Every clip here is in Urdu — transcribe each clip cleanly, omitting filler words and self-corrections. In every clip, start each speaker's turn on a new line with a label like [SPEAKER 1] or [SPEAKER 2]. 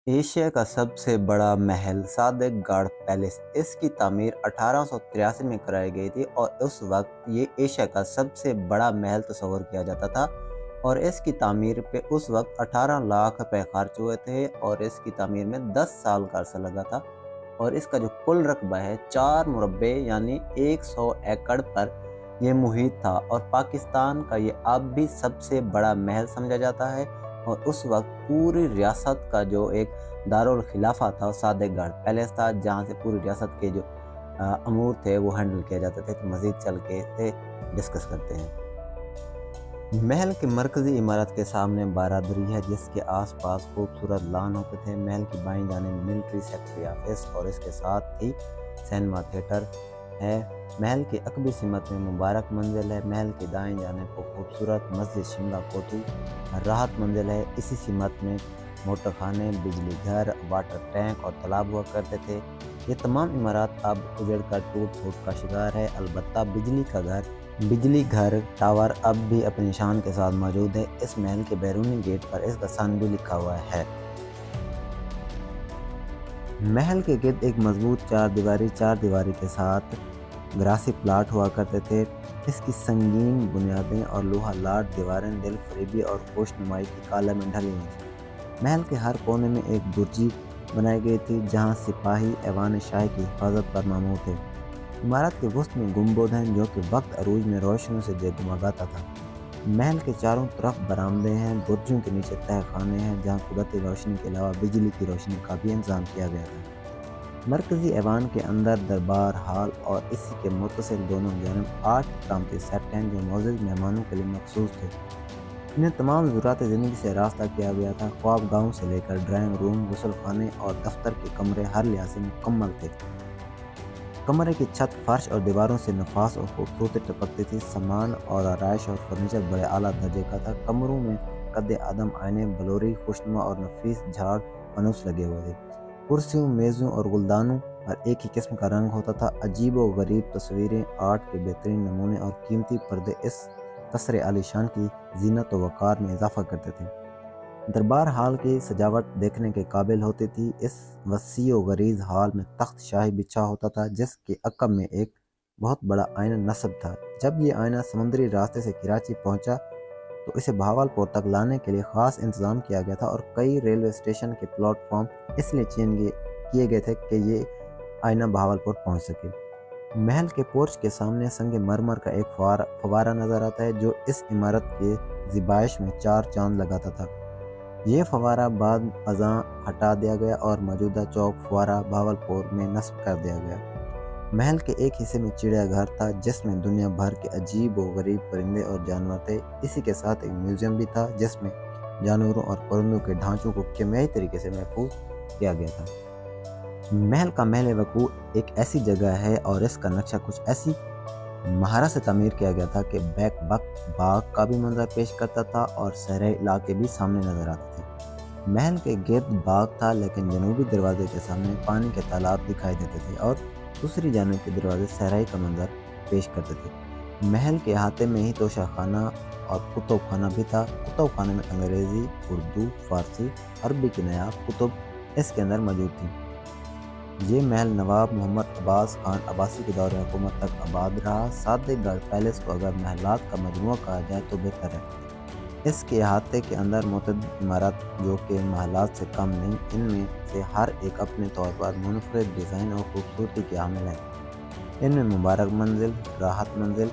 [SPEAKER 1] ایشیا کا سب سے بڑا محل صادق گڑھ پیلیس، اس کی تعمیر 1883 میں کرائی گئی تھی اور اس وقت یہ ایشیا کا سب سے بڑا محل تصور کیا جاتا تھا اور اس کی تعمیر پہ اس وقت 18 لاکھ روپے خرچ ہوئے تھے اور اس کی تعمیر میں 10 سال کا عرصہ لگا تھا اور اس کا جو کل رقبہ ہے 4 مربع یعنی 100 ایکڑ پر یہ محیط تھا اور پاکستان کا یہ اب بھی سب سے بڑا محل سمجھا جاتا ہے اور اس وقت پوری ریاست کا جو ایک دارالخلافہ تھا صادق گڑھ پیلیس تھا جہاں سے پوری ریاست کے جو امور تھے وہ ہینڈل کیا جاتے تھے۔ تو مزید چل کے ڈسکس کرتے ہیں۔ محل کے مرکزی عمارت کے سامنے بارادری ہے جس کے آس پاس خوبصورت لان ہوتے تھے۔ محل کی بائیں جانب ملٹری سیکٹری آفس اور اس کے ساتھ ہی سینما تھیٹر ہے۔ محل کی عقبی سمت میں مبارک منزل ہے۔ محل کی دائیں جانب کو خوبصورت مسجد شملہ کوٹھی راحت منزل ہے۔ اسی سمت میں موٹر خانے، بجلی گھر، واٹر ٹینک اور تالاب ہوا کرتے تھے۔ یہ تمام عمارات اب اجڑ کر ٹوٹ پھوٹ کا شکار ہے، البتہ بجلی گھر ٹاور اب بھی اپنی شان کے ساتھ موجود ہے۔ اس محل کے بیرونی گیٹ پر اس کا سن بھی لکھا ہوا ہے۔ محل کے گرد ایک مضبوط چار دیواری کے ساتھ گراسی پلاٹ ہوا کرتے تھے۔ اس کی سنگین بنیادیں اور لوہا لاٹ دیواریں دل فریبی اور خوش نمائی کی کالم میں ڈھلی ہوئی تھیں۔ محل کے ہر کونے میں ایک برجی بنائی گئی تھی جہاں سپاہی ایوان شاہی کی حفاظت پر مامور تھے۔ عمارت کے وسط میں گنبد ہیں جو کہ وقت عروج میں روشنیوں سے جگمگاتا تھا۔ محل کے چاروں طرف برآمدے ہیں، برجوں کے نیچے تہہ خانے ہیں جہاں قدرتی روشنی کے علاوہ بجلی کی روشنی کا بھی انتظام کیا گیا تھا۔ مرکزی ایوان کے اندر دربار ہال اور اسی کے متصل دونوں جانب 8 اقامتی سیٹ ہیں جو معزز مہمانوں کے لیے مخصوص تھے۔ انہیں تمام ضروریات زندگی سے راستہ کیا گیا تھا۔ خوابگاہوں سے لے کر ڈرائنگ روم، غسل خانے اور دفتر کے کمرے ہر لحاظ سے مکمل تھے۔ کمرے کی چھت، فرش اور دیواروں سے نفاس اور خوبصورتی ٹپکتی تھی۔ سامان اور آرائش اور فرنیچر بڑے اعلیٰ درجے کا تھا۔ کمروں میں قد آدم آئینے، بلوری، خوشنما اور نفیس جھاڑ فانوس لگے ہوئے تھے۔ کرسیوں، میزوں اور گلدانوں پر ایک ہی قسم کا رنگ ہوتا تھا۔ عجیب و غریب تصویریں، آرٹ کے بہترین نمونے اور قیمتی پردے اس قصر عالی شان کی زینت و وقار میں اضافہ کرتے تھے۔ دربار ہال کی سجاوٹ دیکھنے کے قابل ہوتی تھی۔ اس وسیع و غلیظ ہال میں تخت شاہی بچھا ہوتا تھا جس کے عقب میں ایک بہت بڑا آئینہ نصب تھا۔ جب یہ آئینہ سمندری راستے سے کراچی پہنچا تو اسے بہاولپور تک لانے کے لیے خاص انتظام کیا گیا تھا اور کئی ریلوے اسٹیشن کے پلیٹ فارم اس لیے چینج کیے گئے تھے کہ یہ آئینہ بہاولپور پہنچ سکے۔ محل کے پورچ کے سامنے سنگ مرمر کا ایک فوارہ نظر آتا ہے جو اس عمارت کے زیبائش میں 4 چاند لگاتا تھا۔ یہ فوارہ بعد ازاں ہٹا دیا گیا اور موجودہ چوک فوارہ بہاولپور میں نصب کر دیا گیا۔ محل کے ایک حصے میں چڑیا گھر تھا جس میں دنیا بھر کے عجیب و غریب پرندے اور جانور تھے۔ اسی کے ساتھ ایک میوزیم بھی تھا جس میں جانوروں اور پرندوں کے ڈھانچوں کو کیمیائی طریقے سے محفوظ کیا گیا تھا۔ محل کا محل وقوع ایک ایسی جگہ ہے اور اس کا نقشہ کچھ ایسی مہارت سے تعمیر کیا گیا تھا کہ بیک وقت باغ کا بھی منظر پیش کرتا تھا اور صحرائی علاقے بھی سامنے نظر آتے تھے۔ محل کے گرد باغ تھا لیکن جنوبی دروازے کے سامنے پانی کے تالاب دکھائی دیتے تھے اور دوسری جانب کے دروازے صحرائی کا منظر پیش کرتے تھے۔ محل کے احاطے میں ہی توشہ خانہ اور کتب خانہ بھی تھا۔ کتب خانے میں انگریزی، اردو، فارسی، عربی کی نایاب کتب اس کے اندر موجود تھیں۔ یہ محل نواب محمد عباس خان عباسی کے دور حکومت تک آباد رہا۔ صادق گڑھ پیلیس کو اگر محلات کا مجموعہ کہا جائے تو بہتر ہے۔ اس کے احاطے کے اندر متعدد عمارات جو کہ محلات سے کم نہیں، ان میں سے ہر ایک اپنے طور پر منفرد ڈیزائن اور خوبصورتی کے حامل ہے۔ ان میں مبارک منزل، راحت منزل،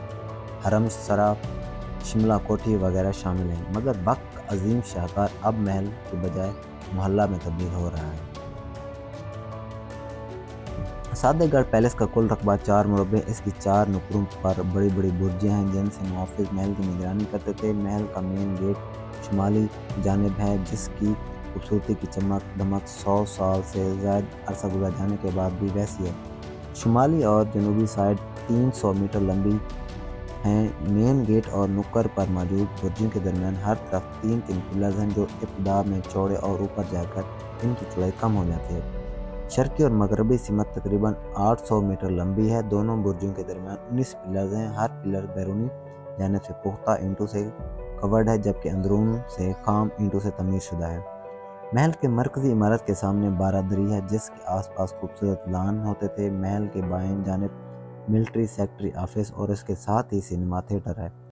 [SPEAKER 1] حرم سرا، شملہ کوٹھی وغیرہ شامل ہیں، مگر وقت کا عظیم شاہکار اب محل کے بجائے محلہ میں تبدیل ہو رہا ہے۔ صادق گڑھ پیلیس کا کل رقبہ 4 مربع، اس کی 4 نکروں پر بڑی بڑی برجیں ہیں جن سے محافظ محل کی نگرانی کرتے تھے۔ محل کا مین گیٹ شمالی جانب ہے جس کی خوبصورتی کی چمک دمک 100 سال سے زائد عرصہ گزر جانے کے بعد بھی ویسی ہے۔ شمالی اور جنوبی سائڈ 300 میٹر لمبی ہیں۔ مین گیٹ اور نکر پر موجود برجوں کے درمیان ہر طرف 3 پلرز ہیں جو ابتدا میں چوڑے اور اوپر جا کر ان کی چوڑائی کم ہو جاتی ہے۔ شرقی اور مغربی سمت تقریباً 800 میٹر لمبی ہے۔ دونوں برجوں کے درمیان 19 پلرز ہیں۔ ہر پلر بیرونی جانب سے پختہ اینٹوں سے کورڈ ہے جبکہ اندرون سے خام اینٹوں سے تعمیر شدہ ہے۔ محل کے مرکزی عمارت کے سامنے بارادری ہے جس کے آس پاس خوبصورت لان ہوتے تھے۔ محل کے بائیں جانب ملٹری سیکٹری آفس اور اس کے ساتھ ہی سنیما تھیٹر ہے۔